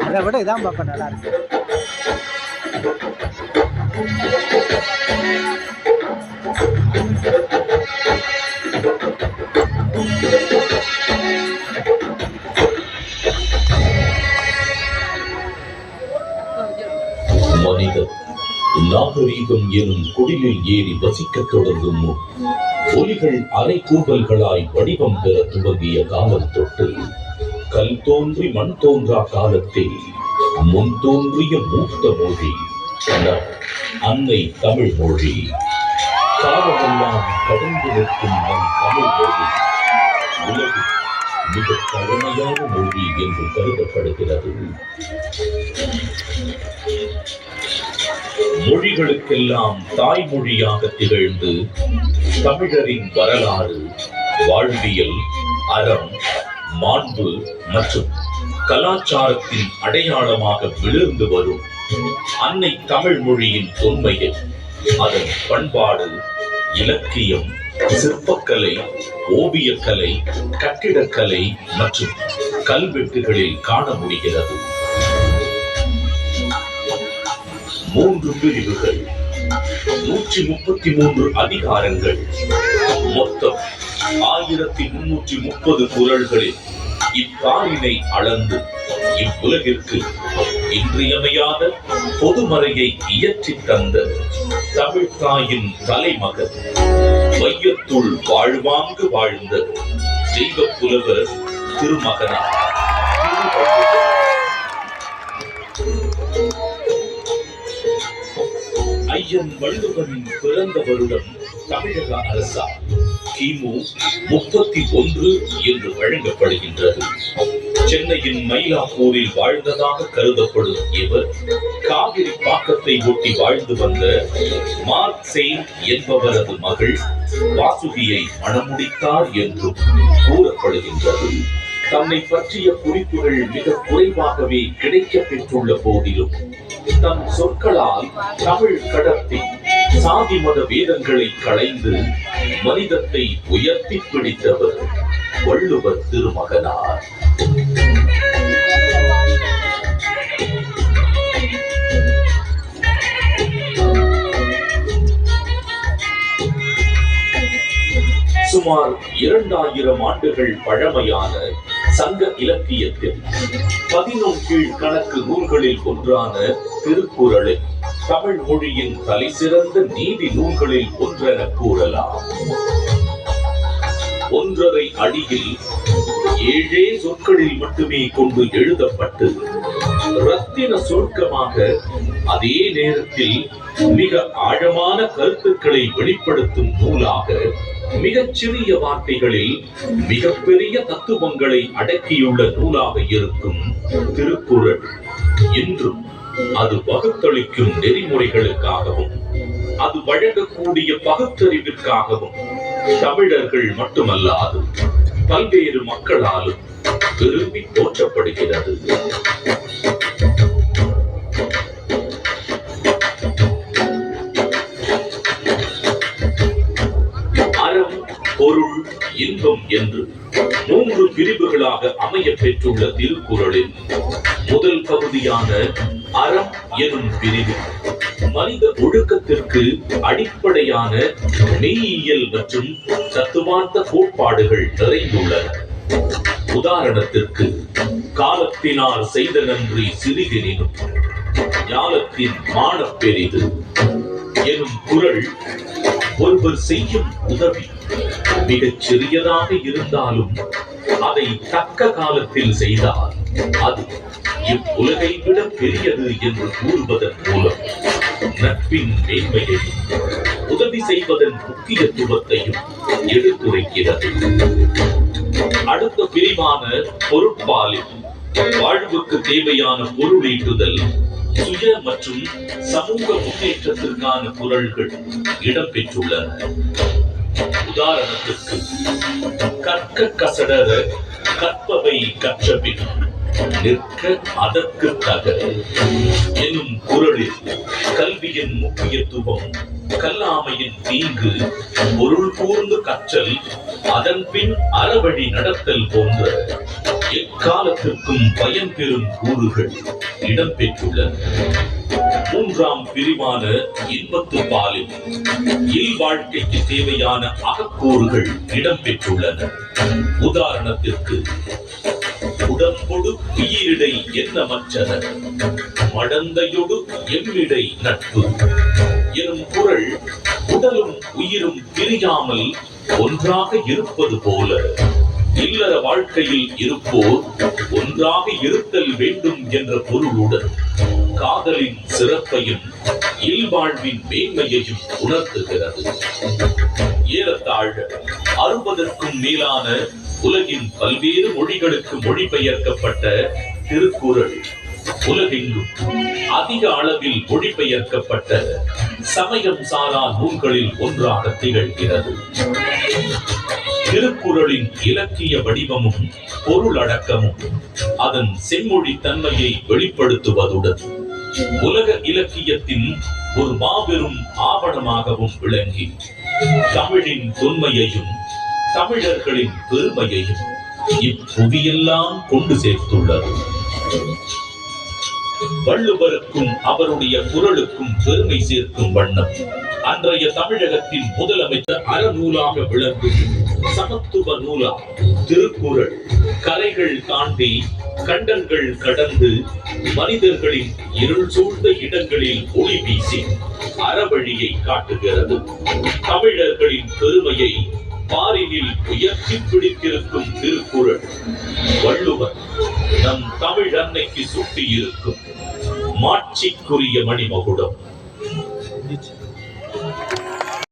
அதை விட இதான் பார்ப்ப நல்லா இருக்கு. மனிதர் நாகரீகம் எனும் குடிலில் ஏறி வசிக்கத் தொடங்கும் முன் ஒலிகள் அரைக்கூவல்களாய் வடிவம் பெற துவங்கிய காலம் தொட்டு கல் தோன்றி மண் தோன்றா காலத்தில் முன் தோன்றிய மூத்த மொழி அன்னை தமிழ் மொழி. காலமெல்லாம் கடந்து நிற்கும் நம் தமிழ் மொழி உலகில் மிக பழமையான மொழி என்று கருதப்படுகிறது. மொழிகளுக்கெல்லாம் தாய்மொழியாக திகழ்ந்து தமிழரின் வரலாறு, வாழ்வியல், அறம், மாண்பு மற்றும் கலாச்சாரத்தின் அடையாளமாக விழுந்து வரும் அன்னை தமிழ் மொழியின் தொன்மையை அதன் பண்பாடு, இலக்கியம், சிற்பக்கலை, ஓவியக்கலை, கட்டிடக்கலை மற்றும் கல்வெட்டுகளில் காண முடிகிறது. 3 பிரிவுகள், 133 அதிகாரங்கள், மொத்தம் 1330 குறள்களில் இத்தாயினை அளந்து இவ்வுலகிற்கு இன்றியமையாத பொதுமறையை இயற்றி தந்த தமிழ் தாயின் தலைமகன், வையத்துள் வாழ்வாங்கு வாழ்ந்த தெய்வ புலவர் திருமகனார் ஐயன் வள்ளுவரின் பிறந்த வருடம் தமிழக அரசால் கிமு 31 என்று வழங்கப்படுகின்றது. சென்னையின் மயிலாப்பூரில் வாழ்ந்ததாக கருதப்படும் இவர் காவிரி பாக்கத்தை ஒட்டி வாழ்ந்து வந்த மார்க் செயின்ட் என்பவரது மகள் வாசுகியை மணமுடித்தார் என்றும் கூறப்படுகின்றது. தன்னை பற்றிய குறிப்புகள் மிக குறைவாகவே கிடைக்க பெற்றுள்ள போதிலும் தன் சொற்களால் தமிழ் கடத்தி சாதி மத வேதங்களை களைந்து மனிதத்தை உயர்த்தி பிடித்தவர் வள்ளுவர் திருமகனார். சுமார் 2000 ஆண்டுகள் பழமையான சங்க இலக்கியத்தில் 11 கீழ்கணக்கு நூல்களில் ஒன்றான திருக்குறளை தமிழ் மொழியின் தலைசிறந்த நீதி நூல்களில் ஒன்றென கூறலாம். 1.5 அடியில் 7 சொற்களில் மட்டுமே கொண்டு எழுதப்பட்டு ரத்தின சுருக்கமாக, அதே நேரத்தில் மிக ஆழமான கருத்துக்களை வெளிப்படுத்தும் நூலாக, மிகச் சிறிய வார்த்தைகளில் மிகப்பெரிய தத்துவங்களை அடக்கியுள்ள நூலாக இருக்கும் திருக்குறள் இன்றும் அது வகுத்தளிக்கும் நெறிமுறைகளுக்காகவும் அது வழங்கக்கூடிய பகுத்தறிவிற்காகவும் தமிழர்கள் மட்டுமல்லாது பல்வேறு மக்களாலும் விரும்பி போற்றப்படுகிறது. அறம், பொருள், இன்பம் என்று 3 பிரிவுகளாக அமைய பெற்றுள்ள திருக்குறளில் முதல் பகுதியான அறம் எனும் பிரிவில் மனித ஒழுக்கத்திற்கு அடிப்படையான மெய்யியல் மற்றும் தத்துவார்த்த கோட்பாடுகள் நிறைந்துள்ளன. உதாரணத்திற்கு, காலத்தினால் செய்த நன்றி சிறிதெனினும் ஞாலத்தின் மானப் பெரிது எனும் குறள் ஒருவர் செய்யும் உதவி மிகச் சிறியதாக இருந்தாலும் அதை தக்க காலத்தில் செய்தால் அது இவ்வுலகை விட பெரியது என்று கூறுவதன் மூலம் நட்பின் மேன்மையையும் உதவி செய்வதன் முக்கியத்துவத்தையும் எடுத்துரைக்கிறது. அடுத்த பிரிவான பொருட்பாலில் வாழ்வுக்கு தேவையான பொருளீட்டுதல், சுய மற்றும் சமூக முன்னேற்றத்திற்கான குறள்கள் இடம்பெற்றுள்ளன. உதாரணத்திற்கு, கற்க கசடர கற்பவை கற்றபின் நிற்க அதற்கு தக எனும் குறளில் கல்வியின் முக்கியத்துவம், கல்லாமையின் தீங்கு, பொருள் கூர்ந்து கற்றல், அதன் பின் அறவழி நடத்தல் போன்ற எக்காலத்திற்கும் பயன் பெறும் கூறுகள் இடம்பெற்றுள்ளன. மூன்றாம் பிரிவான இன்பத்து பாலில் இல்வாழ்க்கைக்கு தேவையான அகக்கூறுகள் இடம்பெற்றுள்ளன. உதாரணத்திற்கு, உடம்பொடு உயிரிடை எண்ணமற்றன, மடந்தையொடு எம்மிடை நட்பு எனும் குறள் உடலும் உயிரும் பிரியாமல் ஒன்றாக இருப்பது போல இல்லற வாழ்க்கையில் இருப்போர் ஒன்றாக இருத்தல் வேண்டும் என்ற பொருளுடன் காதலின் சிறப்பையும் இல்வாழ்வின் மேன்மையையும் உணர்த்துகிறது. ஏறத்தாழ 60க்கும் மேலான உலகின் பல்வேறு மொழிகளுக்கு மொழிபெயர்க்கப்பட்ட திருக்குறள் உலகெங்கும் அதிக அளவில் மொழிபெயர்க்கப்பட்ட சமயம் சாரா நூல்களில் ஒன்றாக திகழ்கிறது. திருக்குறளின் இலக்கிய வடிவமும் பொருளடக்கமும் அதன் செம்மொழி தன்மையை வெளிப்படுத்துவதுடன் உலக இலக்கியத்தின் ஒரு மாபெரும் ஆவணமாகவும் விளங்கி தமிழின் தொன்மையையும் தமிழர்களின் பெருமையையும் இப்புவியெல்லாம் கொண்டு சேர்த்துள்ளது. வள்ளுவருக்கும் அவருடைய குறளுக்கும் பெருமை சேர்க்கும் வண்ணம் அன்றைய தமிழகத்தின் முதலமைச்சர் அறநூலாக விளங்கும் சமத்துவ நூலா திருக்குறள் கரைகள் தாண்டி கண்டங்கள் கடந்து மனிதர்களின் இருள் சூழ்ந்த இடங்களில் ஒளி வீசி அறவழியை காட்டுகிறது. தமிழர்களின் பெருமையை பாரினில் உயர்த்தி பிடித்திருக்கும் திருக்குறள் வள்ளுவர் நம் தமிழ் அன்னைக்கு சுட்டி இருக்கும் மாட்சிக்குரிய மணிமகுடம்.